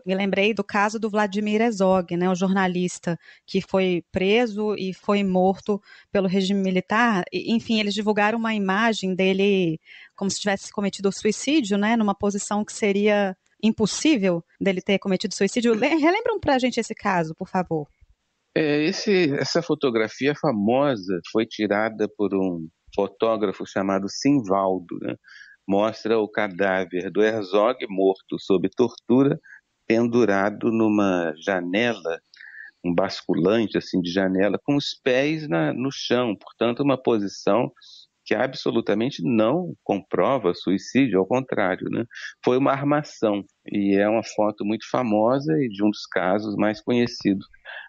Me lembrei do caso do Vladimir Herzog, né, o jornalista que foi preso e foi morto pelo regime militar. Enfim, eles divulgaram uma imagem dele como se tivesse cometido suicídio, né, numa posição que seria impossível dele ter cometido suicídio. Relembram pra gente esse caso, por favor. Essa fotografia famosa foi tirada por um fotógrafo chamado Simvaldo, né? Mostra o cadáver do Herzog morto sob tortura, pendurado numa janela, um basculante assim de janela, com os pés no chão, portanto uma posição que absolutamente não comprova suicídio, ao contrário, né? Foi uma armação e é uma foto muito famosa e de um dos casos mais conhecidos.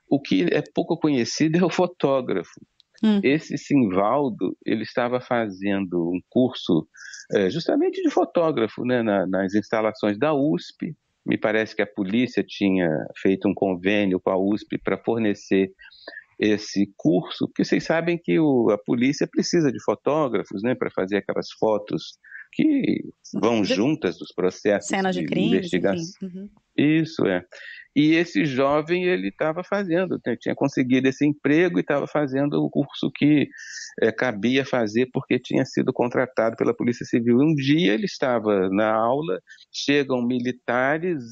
O que é pouco conhecido é o fotógrafo. Esse Simvaldo, ele estava fazendo um curso justamente de fotógrafo, né, nas instalações da USP. Me parece que a polícia tinha feito um convênio com a USP para fornecer esse curso, porque vocês sabem que a polícia precisa de fotógrafos, né, para fazer aquelas fotos que vão juntas dos processos Cenas de de crimes, enfim. investigação. Isso é. E esse jovem, ele estava fazendo, tinha conseguido esse emprego e estava fazendo o curso que cabia fazer porque tinha sido contratado pela Polícia Civil. Um dia ele estava na aula, chegam militares,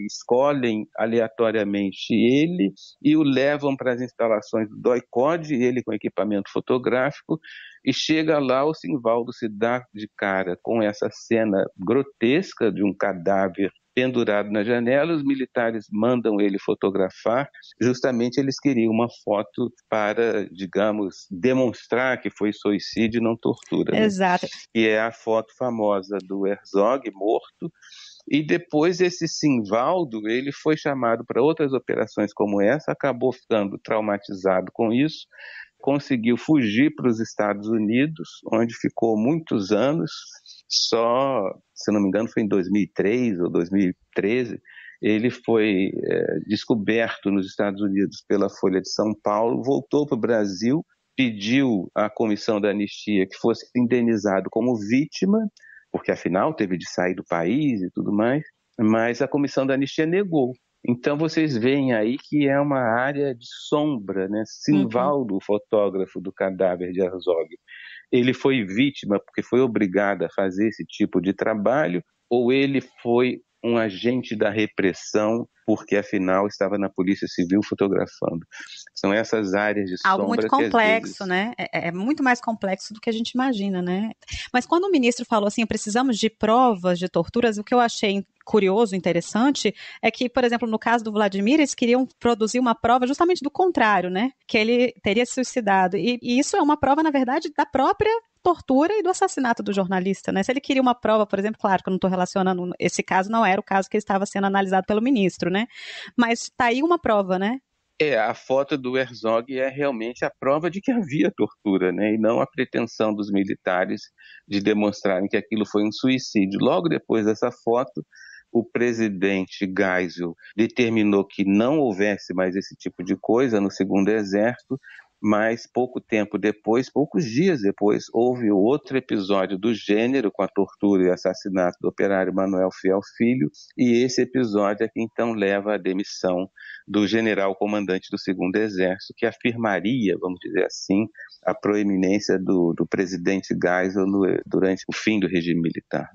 escolhem aleatoriamente ele e o levam para as instalações do DOI-CODE, ele com equipamento fotográfico, e chega lá, o Simvaldo se dá de cara com essa cena grotesca de um cadáver pendurado na janela. Os militares mandam ele fotografar, justamente eles queriam uma foto para, digamos, demonstrar que foi suicídio e não tortura. Exato. Né? E é a foto famosa do Herzog morto, e depois esse Simvaldo, ele foi chamado para outras operações como essa, acabou ficando traumatizado com isso, conseguiu fugir para os Estados Unidos, onde ficou muitos anos, só, se não me engano, foi em 2003 ou 2013, ele foi descoberto nos Estados Unidos pela Folha de São Paulo, voltou para o Brasil, pediu à Comissão da Anistia que fosse indenizado como vítima, porque afinal teve de sair do país e tudo mais, mas a Comissão da Anistia negou. Então vocês veem aí que é uma área de sombra, né? Simvaldo, o fotógrafo do cadáver de Herzog, ele foi vítima porque foi obrigado a fazer esse tipo de trabalho, ou ele foi um agente da repressão porque afinal estava na Polícia Civil fotografando. São essas áreas de algo sombra muito que às complexo, vezes... né? É muito mais complexo do que a gente imagina, né? Mas quando o ministro falou assim, precisamos de provas de torturas, o que eu achei curioso, interessante, é que, por exemplo, no caso do Vladimir, eles queriam produzir uma prova justamente do contrário, né? Que ele teria se suicidado. E isso é uma prova, na verdade, da própria tortura e do assassinato do jornalista, né? Se ele queria uma prova, por exemplo, claro que eu não estou relacionando, esse caso não era o caso que estava sendo analisado pelo ministro, né? Mas está aí uma prova, né? A foto do Herzog é realmente a prova de que havia tortura, né? E não a pretensão dos militares de demonstrarem que aquilo foi um suicídio. Logo depois dessa foto, o presidente Geisel determinou que não houvesse mais esse tipo de coisa no Segundo Exército, mas pouco tempo depois, poucos dias depois, houve outro episódio do gênero com a tortura e assassinato do operário Manuel Fiel Filho, e esse episódio é que então leva à demissão do general comandante do Segundo Exército, que afirmaria, vamos dizer assim, a proeminência do presidente Geisel durante o fim do regime militar.